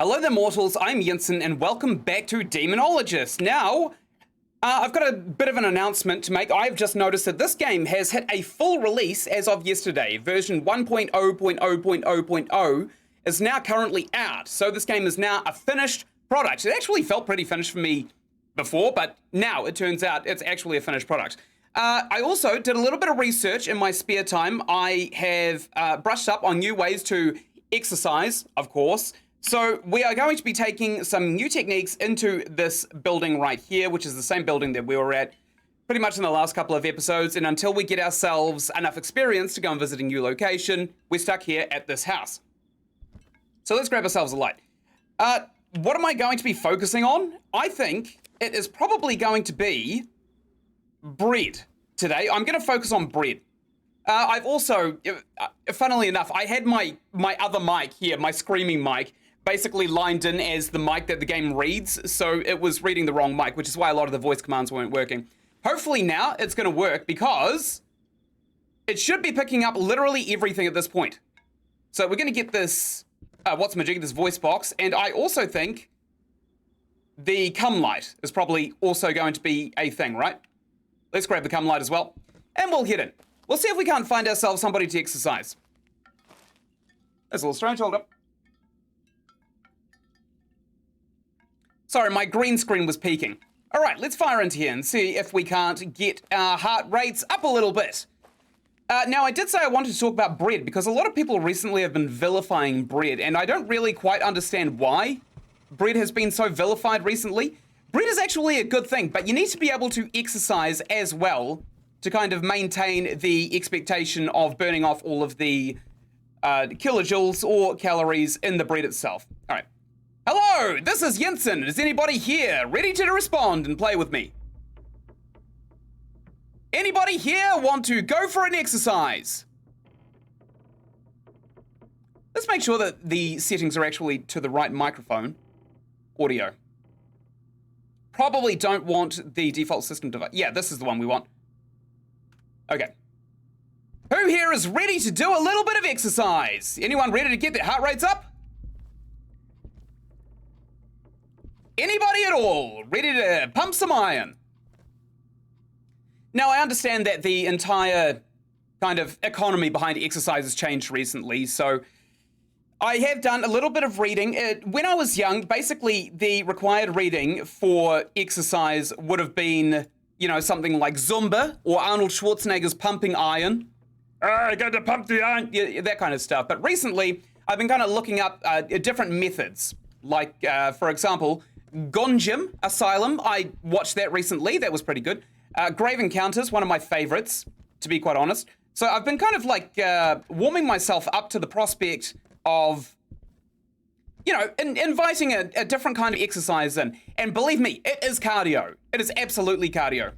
Hello there, mortals. I'm Ynsin, and welcome back to Demonologist. Now, I've got a bit of an announcement to make. I've just noticed that this game has hit a full release as of yesterday. Version 1.0.0.0.0 is now currently out. So this game is now a finished product. It actually felt pretty finished for me before, but now it turns out it's actually a finished product. I also did a little bit of research in my spare time. I have brushed up on new ways to exercise, of course. So we are going to be taking some new techniques into this building right here, which is the same building that we were at pretty much in the last couple of episodes. And until we get ourselves enough experience to go and visit a new location, we're stuck here at this house. So let's grab ourselves a light. What am I going to be focusing on? I think it is probably going to be bread today. I'm going to focus on bread. I've also, funnily enough, I had my other mic here, my screaming mic, basically lined in as the mic that the game reads, so it was reading the wrong mic, which is why a lot of the voice commands weren't working. Hopefully now it's going to work, because it should be picking up literally everything at this point. So we're going to get this, what's-majig, this voice box, and I also think the cum light is probably also going to be a thing, right? Let's grab the cum light as well, and we'll hit it. We'll see if we can't find ourselves somebody to exercise. That's a little strange, hold up. Sorry, my green screen was peaking. All right, let's fire into here and see if we can't get our heart rates up a little bit. Now, I did say I wanted to talk about bread, because a lot of people recently have been vilifying bread, and I don't really quite understand why bread has been so vilified recently. Bread is actually a good thing, but you need to be able to exercise as well to kind of maintain the expectation of burning off all of the kilojoules or calories in the bread itself. All right. Hello, this is Ynsin. Is anybody here ready to respond and play with me? Anybody here want to go for an exercise? Let's make sure that the settings are actually to the right microphone. Audio. Probably don't want the default system device. Yeah, this is the one we want. Okay. Who here is ready to do a little bit of exercise? Anyone ready to get their heart rates up? Anybody at all ready to pump some iron? Now, I understand that the entire kind of economy behind exercise has changed recently, so I have done a little bit of reading. When I was young, basically the required reading for exercise would have been, you know, something like Zumba or Arnold Schwarzenegger's Pumping Iron. I got to pump the iron. Yeah, that kind of stuff. But recently, I've been kind of looking up different methods. Like, for example, Gunjim Asylum. I watched that recently. That was pretty good. Grave Encounters, one of my favorites, to be quite honest. So I've been kind of like warming myself up to the prospect of, you know, inviting a different kind of exercise in. And believe me, it is cardio. It is absolutely cardio.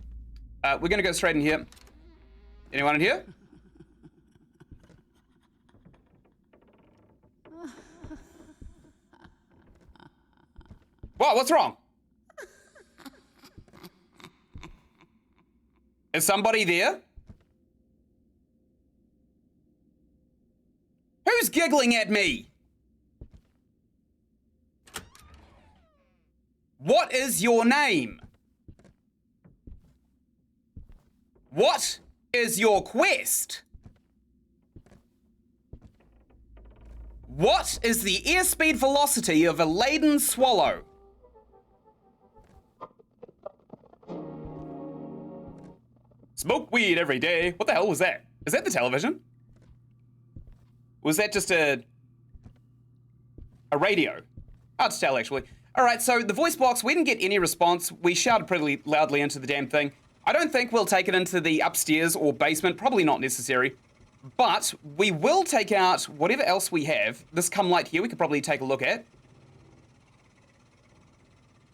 We're going to go straight in here. Anyone in here? What? What's wrong? Is somebody there? Who's giggling at me? What is your name? What is your quest? What is the airspeed velocity of a laden swallow? Smoke weed every day. What the hell was that? Is that the television? Was that just a radio? Hard to tell, actually. All right, so the voice box, we didn't get any response. We shouted pretty loudly into the damn thing. I don't think we'll take it into the upstairs or basement. Probably not necessary. But we will take out whatever else we have. This cum light here we could probably take a look at.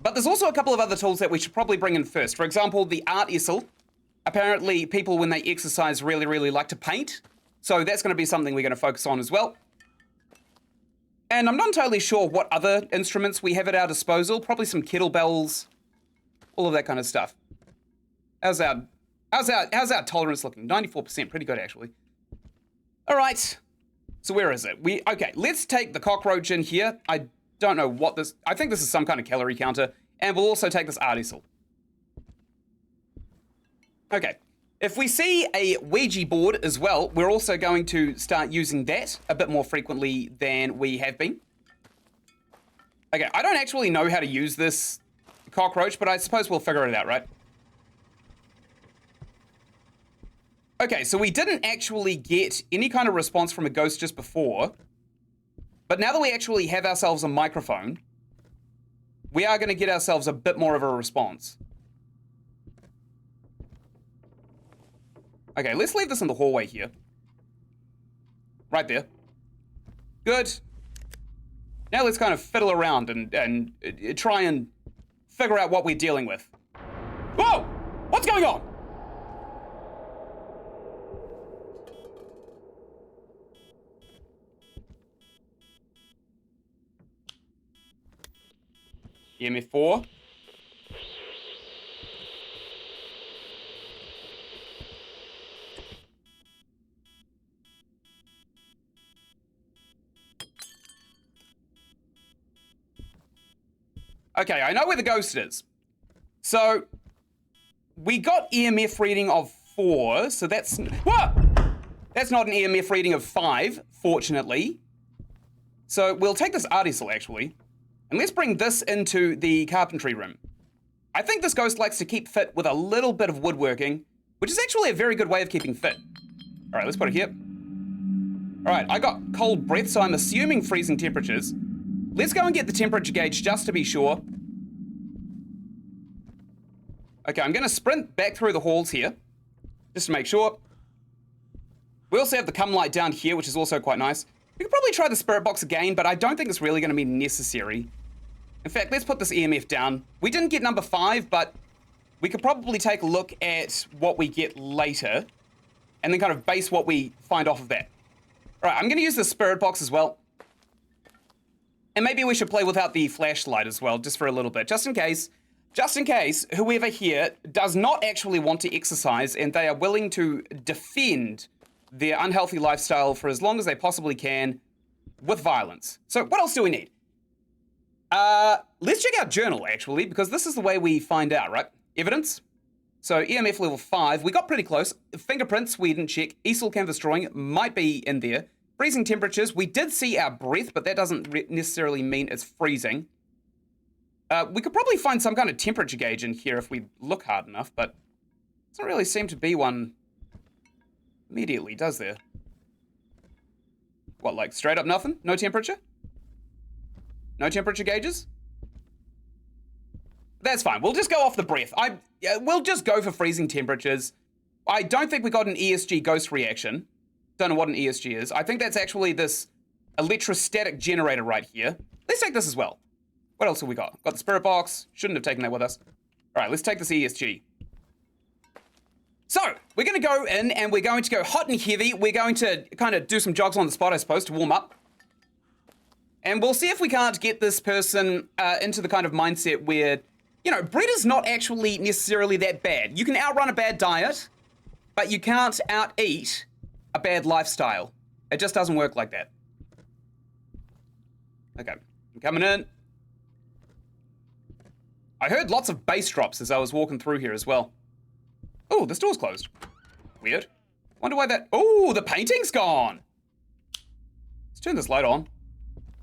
But there's also a couple of other tools that we should probably bring in first. For example, the art easel. Apparently, people, when they exercise, really, really like to paint. So that's going to be something we're going to focus on as well. And I'm not entirely sure what other instruments we have at our disposal. Probably some kettlebells, all of that kind of stuff. How's our How's our tolerance looking? 94%, pretty good actually. All right, so where is it? Okay, let's take the cockroach in here. I don't know what this... I think this is some kind of calorie counter. And we'll also take this article. Okay. If we see a Ouija board as well, we're also going to start using that a bit more frequently than we have been. Okay, I don't actually know how to use this cockroach, but I suppose we'll figure it out, right? Okay, so we didn't actually get any kind of response from a ghost just before. But now that we actually have ourselves a microphone, we are going to get ourselves a bit more of a response. Okay, let's leave this in the hallway here. Right there. Good. Now let's kind of fiddle around and try and figure out what we're dealing with. Whoa! What's going on? EMF 4. Okay, I know where the ghost is. So, we got EMF reading of 4, so that's... What? That's not an EMF reading of 5, fortunately. So, we'll take this article, actually, and let's bring this into the carpentry room. I think this ghost likes to keep fit with a little bit of woodworking, which is actually a very good way of keeping fit. All right, let's put it here. All right, I got cold breath, so I'm assuming freezing temperatures. Let's go and get the temperature gauge just to be sure. Okay, I'm going to sprint back through the halls here, just to make sure. We also have the cum light down here, which is also quite nice. We could probably try the spirit box again, but I don't think it's really going to be necessary. In fact, let's put this EMF down. We didn't get number 5, but we could probably take a look at what we get later, and then kind of base what we find off of that. All right, I'm going to use the spirit box as well. And maybe we should play without the flashlight as well, just for a little bit, just in case whoever here does not actually want to exercise and they are willing to defend their unhealthy lifestyle for as long as they possibly can with violence. So what else do we need? Let's check out journal, actually, because this is the way we find out, right? Evidence. So EMF level 5, we got pretty close. Fingerprints, we didn't check. Easel canvas drawing might be in there. Freezing temperatures, we did see our breath, but that doesn't necessarily mean it's freezing. We could probably find some kind of temperature gauge in here if we look hard enough, but it doesn't really seem to be one immediately, does there? What, like straight up nothing? No temperature? No temperature gauges? That's fine. We'll just go off the breath. We'll just go for freezing temperatures. I don't think we got an ESG ghost reaction. Don't know what an ESG is. I think that's actually this electrostatic generator right here. Let's take this as well. What else have we got? Got the spirit box. Shouldn't have taken that with us. All right, let's take this ESG. So, we're going to go in and we're going to go hot and heavy. We're going to kind of do some jogs on the spot, I suppose, to warm up. And we'll see if we can't get this person into the kind of mindset where, you know, bread is not actually necessarily that bad. You can outrun a bad diet, but you can't out-eat a bad lifestyle. It just doesn't work like that. Okay, I'm coming in. I heard lots of bass drops as I was walking through here as well. Oh, this door's closed. Weird. Wonder why that... Oh, the painting's gone. Let's turn this light on.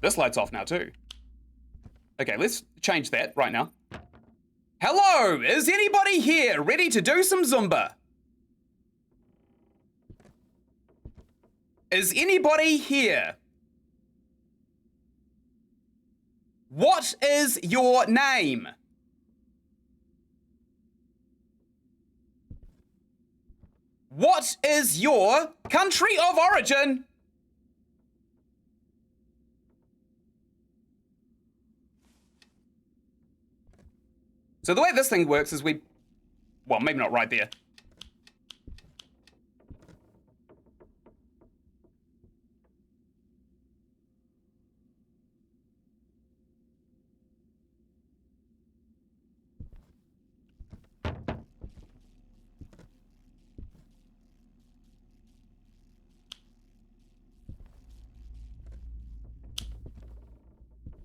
This light's off now too. Okay, let's change that right now. Hello, is anybody here ready to do some Zumba? Is anybody here? What is your name? What is your country of origin? So the way this thing works is well, maybe not right there.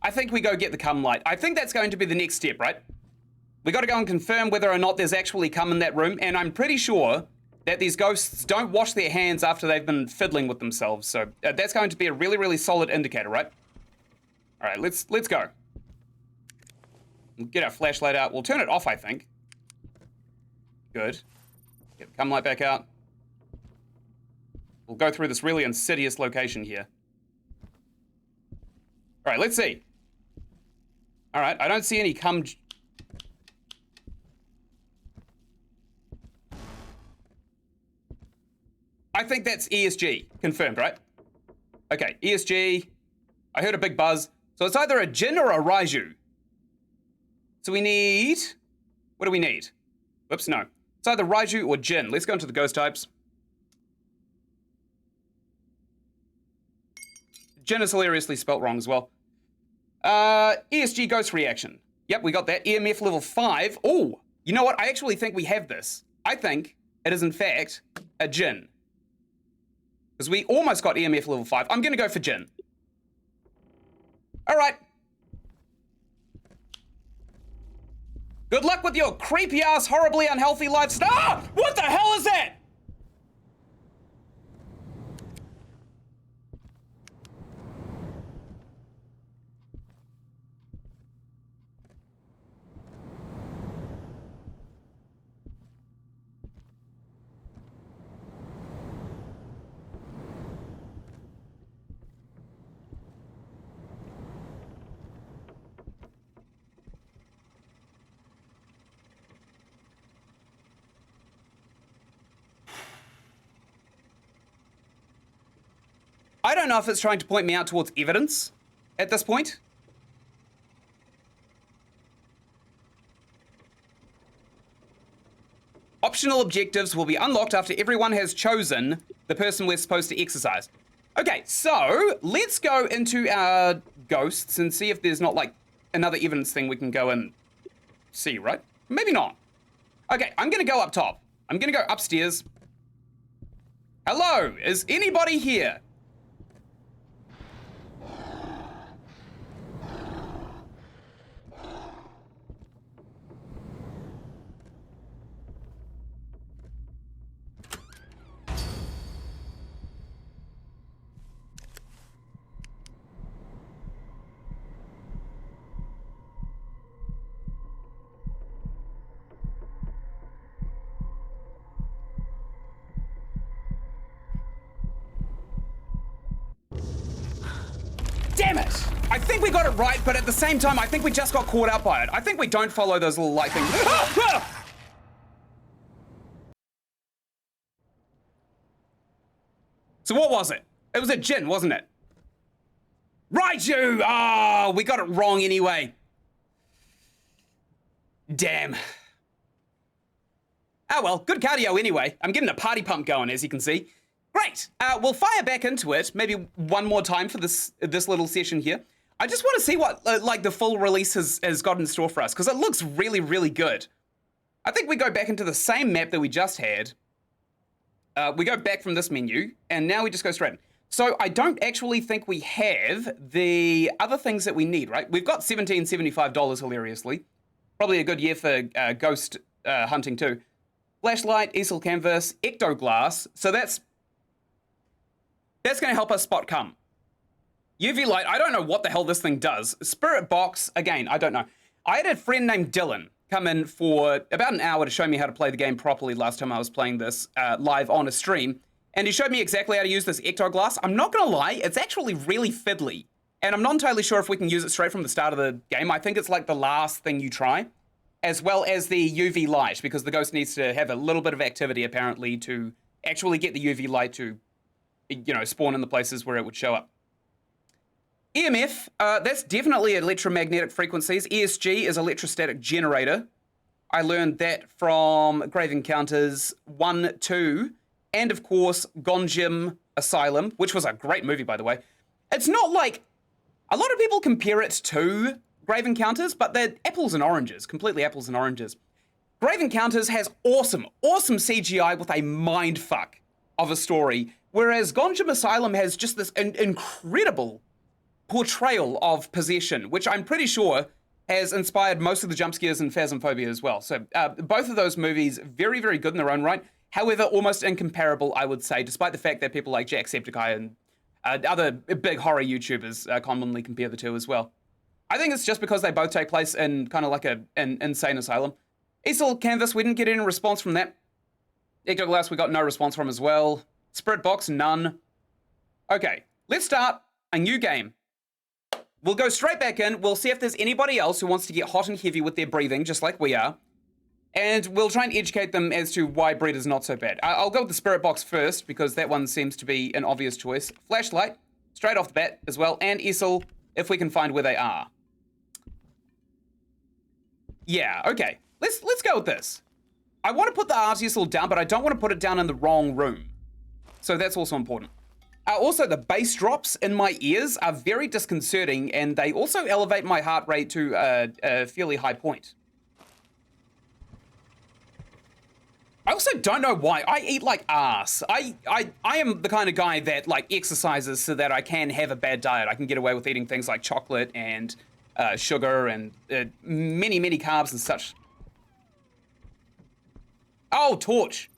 I think we go get the cum light. I think that's going to be the next step, right? We got to go and confirm whether or not there's actually cum in that room, and I'm pretty sure that these ghosts don't wash their hands after they've been fiddling with themselves. So that's going to be a really, really solid indicator, right? All right, let's go. We'll get our flashlight out. We'll turn it off, I think. Good. Get the cum light back out. We'll go through this really insidious location here. All right, let's see. All right, I don't see any cum. I think that's ESG. Confirmed, right? Okay, ESG. I heard a big buzz. So it's either a Jinn or a Raiju. So we need... What do we need? Whoops, no. It's either Raiju or Jinn. Let's go into the ghost types. Jinn is hilariously spelt wrong as well. ESG ghost reaction. Yep, we got that. EMF level 5. Oh, you know what? I actually think we have this. I think it is, in fact, a Jinn. Because we almost got EMF level 5. I'm going to go for Jinn. All right. Good luck with your creepy-ass, horribly unhealthy lifestyle. Ah! What the hell is that? I don't know if it's trying to point me out towards evidence at this point. Optional objectives will be unlocked after everyone has chosen the person we're supposed to exercise. Okay, so let's go into our ghosts and see if there's not like another evidence thing we can go and see, right? Maybe not. Okay, I'm gonna go up top. I'm gonna go upstairs. Hello, is anybody here? Damn it! I think we got it right, but at the same time, I think we just got caught out by it. I think we don't follow those little light things. So what was it? It was a Jinn, wasn't it? Raiju! Ah, we got it wrong anyway. Damn. Oh well, good cardio anyway. I'm getting a party pump going, as you can see. Great. We'll fire back into it, maybe one more time for this little session here. I just want to see what like the full release has got in store for us, because it looks really, really good. I think we go back into the same map that we just had. We go back from this menu, and now we just go straight in. So I don't actually think we have the other things that we need, right? We've got $1775, hilariously. Probably a good year for ghost hunting too. Flashlight, easel canvas, ectoglass. So that's going to help us spot cum. UV light, I don't know what the hell this thing does. Spirit box, again, I don't know. I had a friend named Dylan come in for about an hour to show me how to play the game properly last time I was playing this live on a stream. And he showed me exactly how to use this ectoglass. I'm not going to lie, it's actually really fiddly. And I'm not entirely sure if we can use it straight from the start of the game. I think it's like the last thing you try, as well as the UV light, because the ghost needs to have a little bit of activity, apparently, to actually get the UV light to, you know, spawn in the places where it would show up. EMF, that's definitely electromagnetic frequencies. ESG is electrostatic generator. I learned that from Grave Encounters 1, 2, and of course, Gonjim Asylum, which was a great movie, by the way. It's not like, a lot of people compare it to Grave Encounters, but they're apples and oranges, completely apples and oranges. Grave Encounters has awesome, awesome CGI with a mindfuck of a story, whereas Gonjim Asylum has just this incredible portrayal of possession, which I'm pretty sure has inspired most of the jump scares in Phasmophobia as well. So both of those movies, very, very good in their own right. However, almost incomparable, I would say, despite the fact that people like Jacksepticeye and other big horror YouTubers commonly compare the two as well. I think it's just because they both take place in kind of like an insane asylum. Yssin Canvas, we didn't get any response from that. Ectoglass, we got no response from as well. Spirit Box, none. Okay, let's start a new game. We'll go straight back in. We'll see if there's anybody else who wants to get hot and heavy with their breathing, just like we are. And we'll try and educate them as to why breed is not so bad. I'll go with the Spirit Box first, because that one seems to be an obvious choice. Flashlight, straight off the bat as well. And Yssin, if we can find where they are. Yeah, okay. Let's go with this. I want to put the Yssin down, but I don't want to put it down in the wrong room. So that's also important. Also, the bass drops in my ears are very disconcerting, and they also elevate my heart rate to a fairly high point. I also don't know why. I eat like ass. I am the kind of guy that like exercises so that I can have a bad diet. I can get away with eating things like chocolate and sugar and many, many carbs and such. Oh, torch.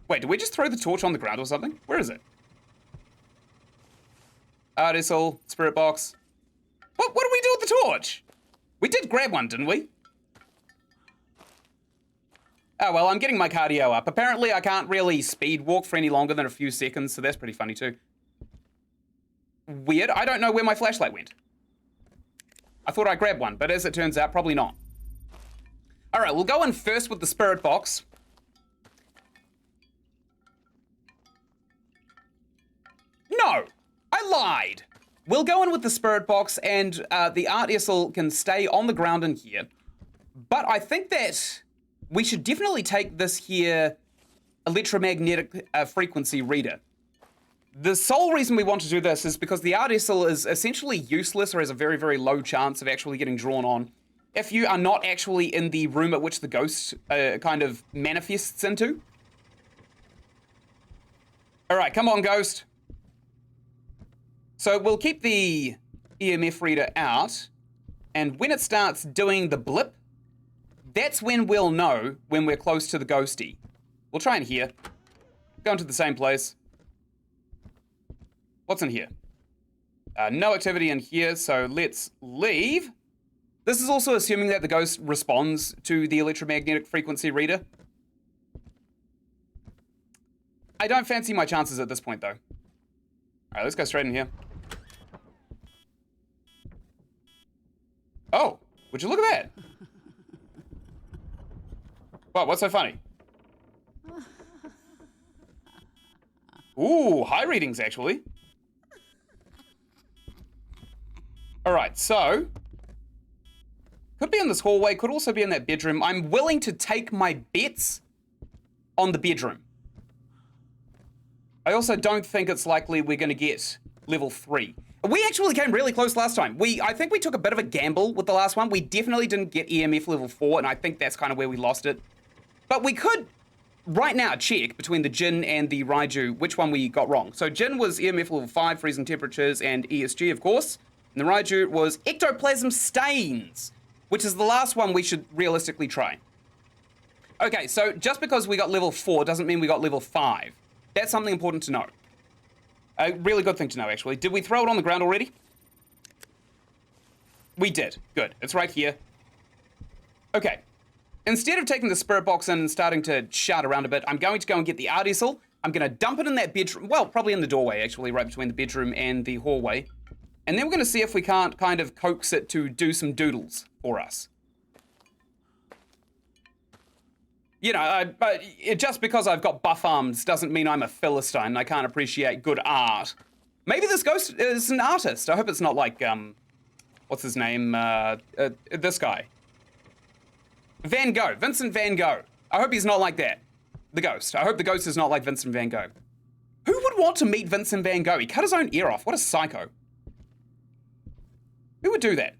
Wait, did we just throw the torch on the ground or something? Where is it? Yssin, Spirit Box. What did we do with the torch? We did grab one, didn't we? Oh, well, I'm getting my cardio up. Apparently, I can't really speed walk for any longer than a few seconds, so that's pretty funny, too. Weird. I don't know where my flashlight went. I thought I grabbed one, but as it turns out, probably not. All right, we'll go in first with the Spirit Box. No, I lied. We'll go in with the Spirit Box, and the Art Yssin can stay on the ground in here. But I think that we should definitely take this here electromagnetic frequency reader. The sole reason we want to do this is because the Art Yssin is essentially useless or has a very, very low chance of actually getting drawn on if you are not actually in the room at which the ghost kind of manifests into. All right, come on, ghost. So we'll keep the EMF reader out, and when it starts doing the blip, that's when we'll know when we're close to the ghosty. We'll try in here. Go into the same place. What's in here? No activity in here, so let's leave. This is also assuming that the ghost responds to the electromagnetic frequency reader. I don't fancy my chances at this point, though. All right, let's go straight in here. Oh, would you look at that? Wow, what's so funny? Ooh, high readings, actually. All right, so could be in this hallway, could also be in that bedroom. I'm willing to take my bets on the bedroom. I also don't think it's likely we're going to get level 3. We actually came really close last time. I think we took a bit of a gamble with the last one. We definitely didn't get EMF level 4, and I think that's kind of where we lost it. But we could, right now, check between the Jinn and the Raiju which one we got wrong. So Jinn was EMF level 5, freezing temperatures, and ESG, of course. And the Raiju was ectoplasm stains, which is the last one we should realistically try. Okay, so just because we got level 4 doesn't mean we got level 5. That's something important to know. A really good thing to know, actually. Did we throw it on the ground already? We did. Good. It's right here. Okay. Instead of taking the Spirit Box in and starting to shout around a bit, I'm going to go and get the Art Yssin. I'm going to dump it in that bedroom. Well, probably in the doorway, actually, right between the bedroom and the hallway. And then we're going to see if we can't kind of coax it to do some doodles for us. You know, just because I've got buff arms doesn't mean I'm a Philistine and I can't appreciate good art. Maybe this ghost is an artist. I hope it's not like, what's his name? This guy. Van Gogh. Vincent Van Gogh. I hope he's not like that. The ghost. I hope the ghost is not like Vincent Van Gogh. Who would want to meet Vincent Van Gogh? He cut his own ear off. What a psycho. Who would do that?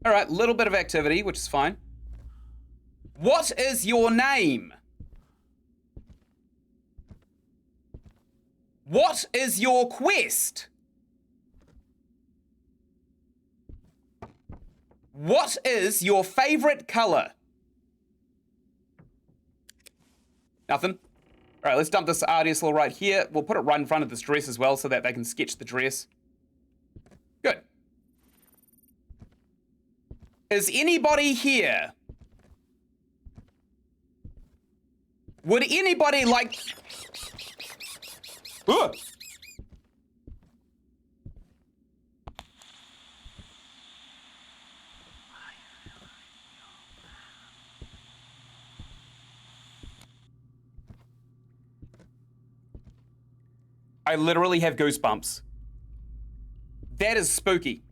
All right, little bit of activity, which is fine. What is your name? What is your quest? What is your favorite color? Nothing. All right, let's dump this RDSL right here. We'll put it right in front of this dress as well so that they can sketch the dress. Good. Is anybody here? Would anybody like... Ugh. I literally have goosebumps. That is spooky.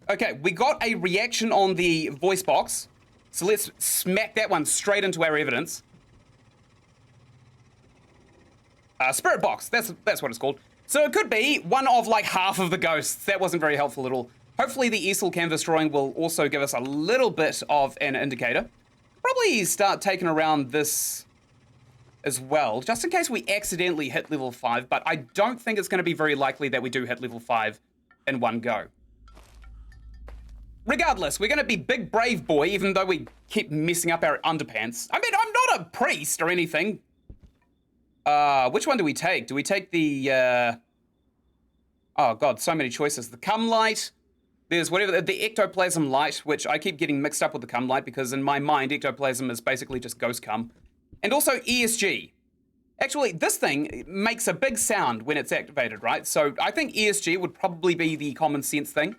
Okay, we got a reaction on the voice box. So let's smack that one straight into our evidence. Spirit box, that's what it's called. So it could be one of like half of the ghosts. That wasn't very helpful at all. Hopefully the easel canvas drawing will also give us a little bit of an indicator. Probably start taking around this as well, just in case we accidentally hit level 5, but I don't think it's going to be very likely that we do hit level 5 in one go. Regardless, we're going to be big brave boy, even though we keep messing up our underpants. I mean, I'm not a priest or anything. Which one do we take? Do we take the, oh god, so many choices. The cum light. There's whatever, the ectoplasm light, which I keep getting mixed up with the cum light because in my mind, ectoplasm is basically just ghost cum. And also ESG. Actually, this thing makes a big sound when it's activated, right? So I think ESG would probably be the common sense thing.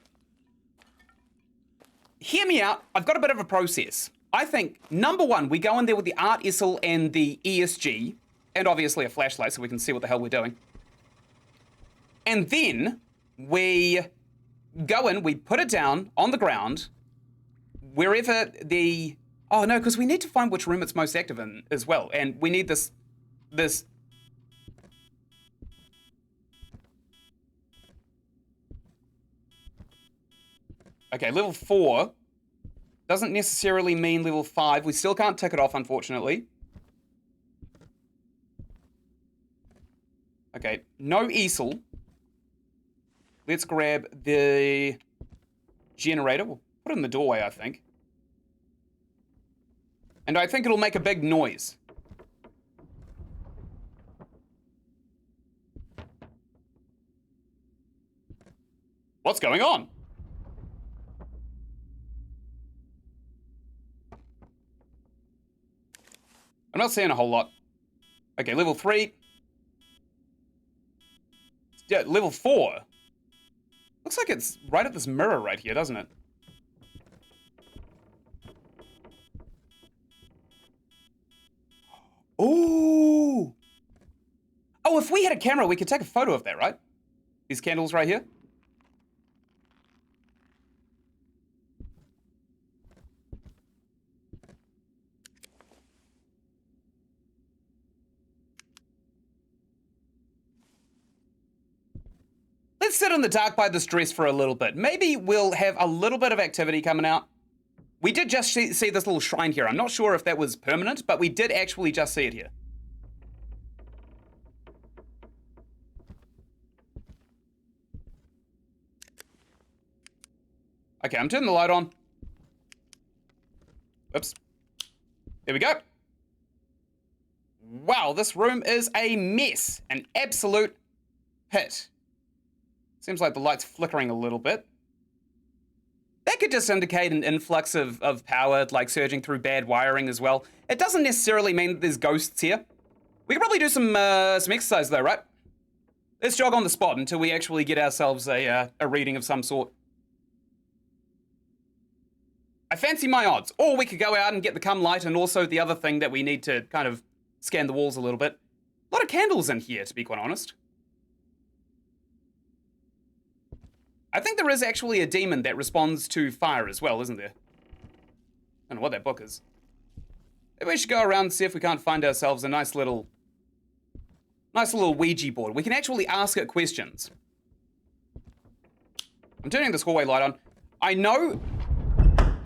Hear me out. I've got a bit of a process. I think, number one, we go in there with the Art Easel and the ESG, and obviously a flashlight so we can see what the hell we're doing. And then we go in, we put it down on the ground, wherever the... Oh no, because we need to find which room it's most active in as well. And we need this... Okay, level 4 doesn't necessarily mean level 5. We still can't tick it off, unfortunately. Okay, no easel. Let's grab the generator. We'll put it in the doorway, I think. And I think it'll make a big noise. What's going on? I'm not seeing a whole lot. Okay, level 3. Yeah, level 4. Looks like it's right at this mirror right here, doesn't it? Ooh! Oh, if we had a camera, we could take a photo of that, right? These candles right here. Let's sit in the dark by this dress for a little bit. Maybe we'll have a little bit of activity coming out. We did just see this little shrine here. I'm not sure if that was permanent, but we did actually just see it here. Okay, I'm turning the light on. Oops. There we go. Wow, this room is a mess. An absolute pit. Seems like the light's flickering a little bit. That could just indicate an influx of power, like surging through bad wiring as well. It doesn't necessarily mean that there's ghosts here. We could probably do some exercise though, right? Let's jog on the spot until we actually get ourselves a reading of some sort. I fancy my odds. Or we could go out and get the cum light and also the other thing that we need to kind of scan the walls a little bit. A lot of candles in here, to be quite honest. I think there is actually a demon that responds to fire as well, isn't there? I don't know what that book is. Maybe we should go around and see if we can't find ourselves a nice little Ouija board. We can actually ask it questions. I'm turning this hallway light on. I know...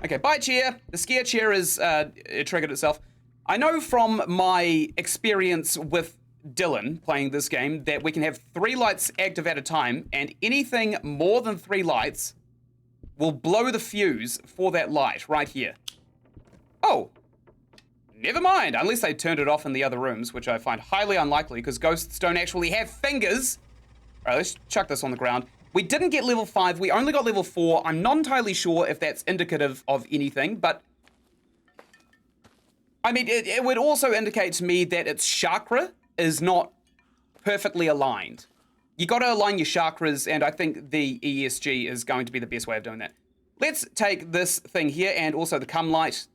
Okay, bye chair. The scare chair is it triggered itself. I know from my experience with Dylan playing this game that we can have 3 lights active at a time, and anything more than 3 lights will blow the fuse for that light right here. Oh, never mind, unless they turned it off in the other rooms, which I find highly unlikely because ghosts don't actually have fingers. All right, let's chuck this on the ground. We didn't get level 5, we only got level 4. I'm not entirely sure if that's indicative of anything, but I mean, it would also indicate to me that its chakra is not perfectly aligned. You gotta align your chakras, and I think the ESG is going to be the best way of doing that. Let's take this thing here and also the cum light.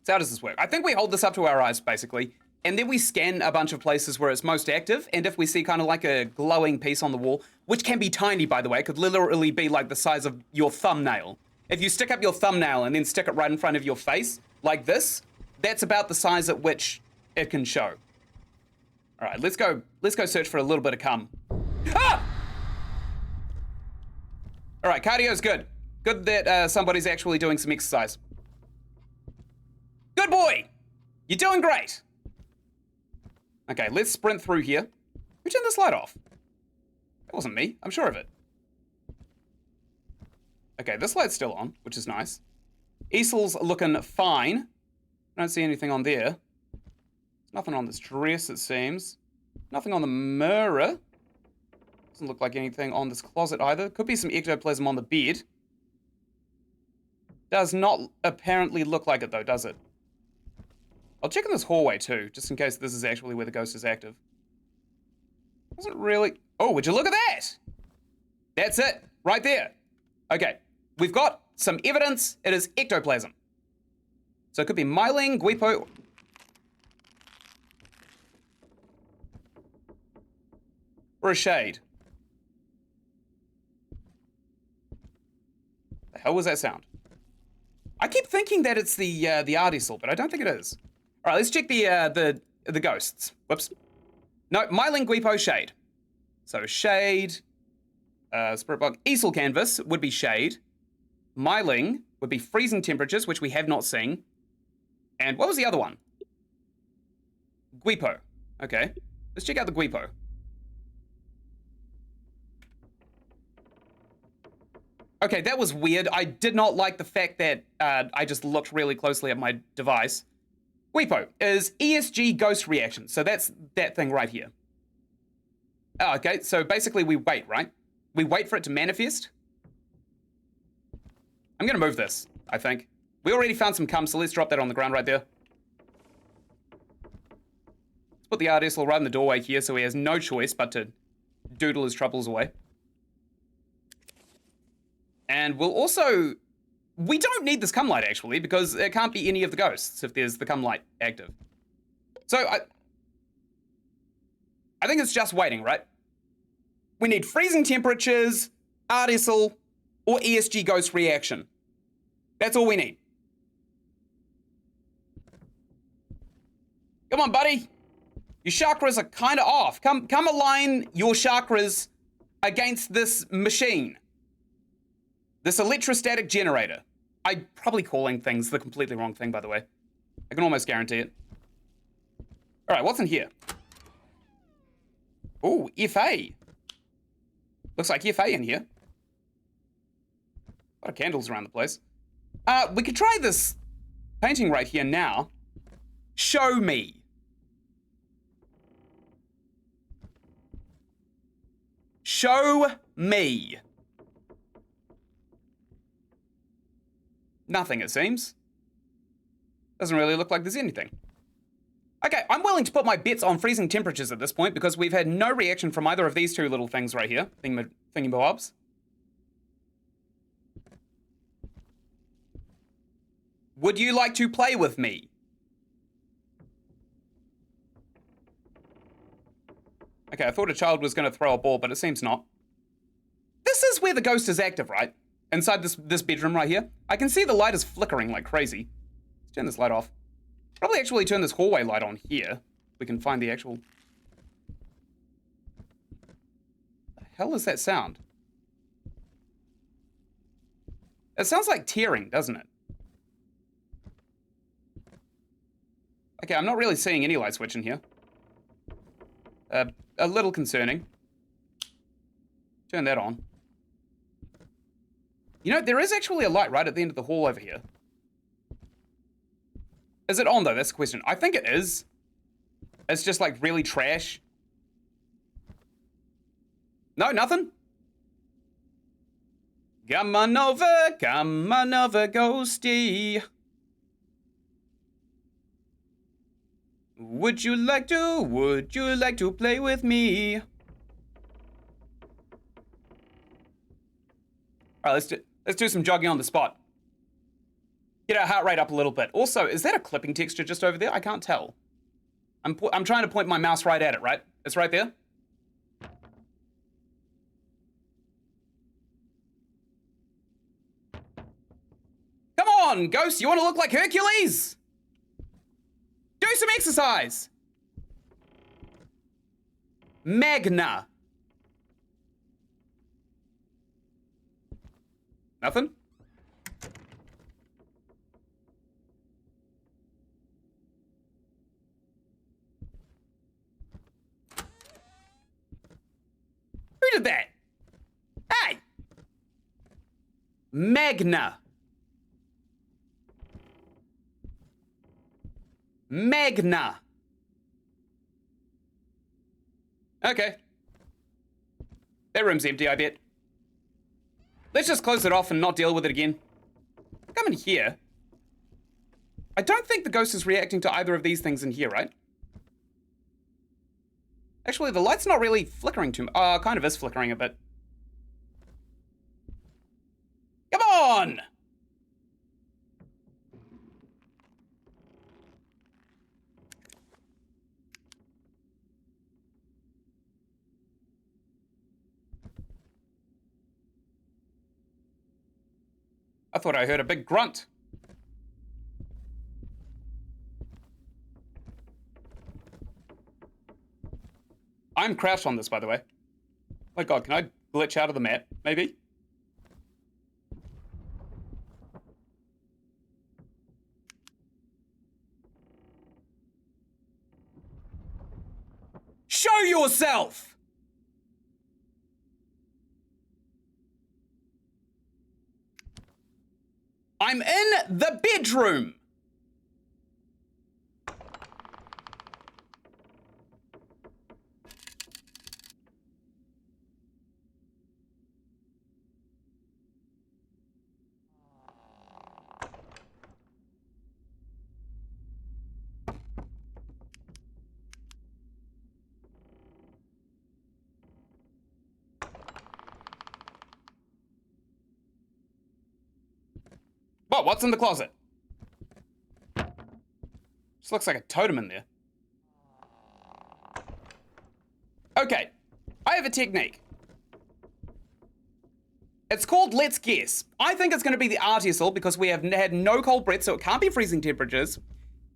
So how does this work? I think we hold this up to our eyes, basically, and then we scan a bunch of places where it's most active, and if we see kind of like a glowing piece on the wall, which can be tiny, by the way, could literally be like the size of your thumbnail. If you stick up your thumbnail and then stick it right in front of your face, like this, that's about the size at which it can show. All right, let's go search for a little bit of cum. Ah! All right, cardio's good. Good that somebody's actually doing some exercise. Good boy! You're doing great. Okay, let's sprint through here. Who turned this light off? That wasn't me, I'm sure of it. Okay, this light's still on, which is nice. Ynsin's looking fine. I don't see anything on there. There's nothing on this dress, it seems. Nothing on the mirror. Doesn't look like anything on this closet either. Could be some ectoplasm on the bed. Does not apparently look like it though, does it? I'll check in this hallway too, just in case this is actually where the ghost is active. Doesn't really... Oh, would you look at that? That's it, right there. Okay, we've got some evidence. It is ectoplasm. So it could be myling, guipo... or a shade. The hell was that sound? I keep thinking that it's the article, but I don't think it is. All right, let's check the ghosts. Whoops. No, myling, guipo, shade. So shade, spirit bug, easel canvas would be shade. Myling would be freezing temperatures, which we have not seen. And what was the other one? Guipo. Okay, let's check out the guipo. Okay, that was weird. I did not like the fact that I just looked really closely at my device. Guipo is ESG ghost reaction. So that's that thing right here. Oh, okay, so basically we wait, right? We wait for it to manifest. I'm gonna move this, I think. We already found some cum, so let's drop that on the ground right there. Let's put the artist right in the doorway here so he has no choice but to doodle his troubles away. And we'll also... We don't need this cum light, actually, because it can't be any of the ghosts if there's the cum light active. So, I think it's just waiting, right? We need freezing temperatures, article, or ESG ghost reaction. That's all we need. Come on, buddy. Your chakras are kind of off. Come align your chakras against this machine. This electrostatic generator. I'm probably calling things the completely wrong thing, by the way. I can almost guarantee it. All right, what's in here? Ooh, FA. Looks like FA in here. A lot of candles around the place. We could try this painting right here now. Show me. Show me. Nothing, it seems. Doesn't really look like there's anything. Okay, I'm willing to put my bets on freezing temperatures at this point because we've had no reaction from either of these two little things right here. Thingy-bobs. Would you like to play with me? Okay, I thought a child was going to throw a ball, but it seems not. This is where the ghost is active, right? Inside this bedroom right here. I can see the light is flickering like crazy. Let's turn this light off. Probably actually turn this hallway light on here. We can find the actual... The hell is that sound? It sounds like tearing, doesn't it? Okay, I'm not really seeing any light switch in here. A little concerning. Turn that on. You know, there is actually a light right at the end of the hall over here. Is it on, though? That's the question. I think it is. It's just, like, really trash. No, nothing? Come on over, ghosty. Would you like to play with me? All right, let's do some jogging on the spot. Get our heart rate up a little bit. Also, is that a clipping texture just over there? I can't tell. I'm trying to point my mouse right at it, right? It's right there. Come on, Ghost, you want to look like Hercules? Do some exercise. Magna. Nothing? Who did that? Hey! Magna. Magna. Okay. That room's empty, I bet. Let's just close it off and not deal with it again. Come in here. I don't think the ghost is reacting to either of these things in here, right? Actually, the light's not really flickering too much. Kind of is flickering a bit. Come on! I thought I heard a big grunt. I'm crouched on this, by the way. Oh my god, can I glitch out of the map, maybe? Show yourself! I'm in the bedroom! What? What's in the closet? This looks like a totem in there. Okay, I have a technique. It's called Let's Guess. I think it's going to be the artisan because we have had no cold breath, so it can't be freezing temperatures,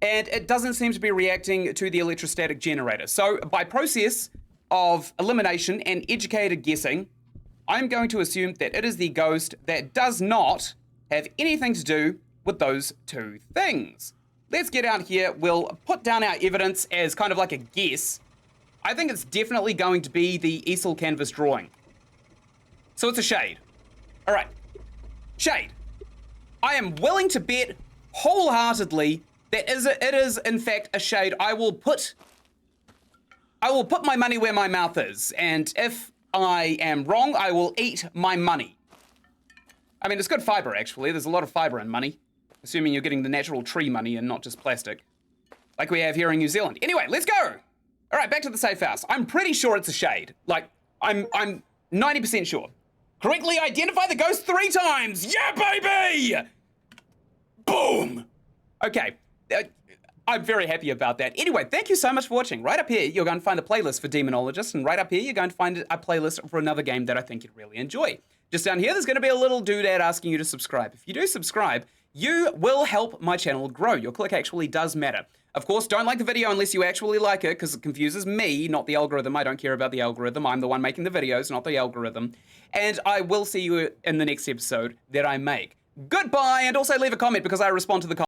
and it doesn't seem to be reacting to the electrostatic generator. So by process of elimination and educated guessing, I'm going to assume that it is the ghost that does not have anything to do with those two things. Let's get out here. We'll put down our evidence as kind of like a guess. I think it's definitely going to be the easel canvas drawing. So it's a shade. All right, shade. I am willing to bet wholeheartedly that it is in fact a shade. I will put my money where my mouth is, and if I am wrong, I will eat my money. I mean, it's good fiber, actually. There's a lot of fiber in money, assuming you're getting the natural tree money and not just plastic, like we have here in New Zealand. Anyway, let's go. All right, back to the safe house. I'm pretty sure it's a shade. Like, I'm 90% sure. Correctly identify the ghost 3 times. Yeah, baby! Boom! Okay, I'm very happy about that. Anyway, thank you so much for watching. Right up here, you're going to find a playlist for Demonologist, and right up here, you're going to find a playlist for another game that I think you'd really enjoy. Just down here, there's going to be a little doodad asking you to subscribe. If you do subscribe, you will help my channel grow. Your click actually does matter. Of course, don't like the video unless you actually like it, because it confuses me, not the algorithm. I don't care about the algorithm. I'm the one making the videos, not the algorithm. And I will see you in the next episode that I make. Goodbye, and also leave a comment because I respond to the comments.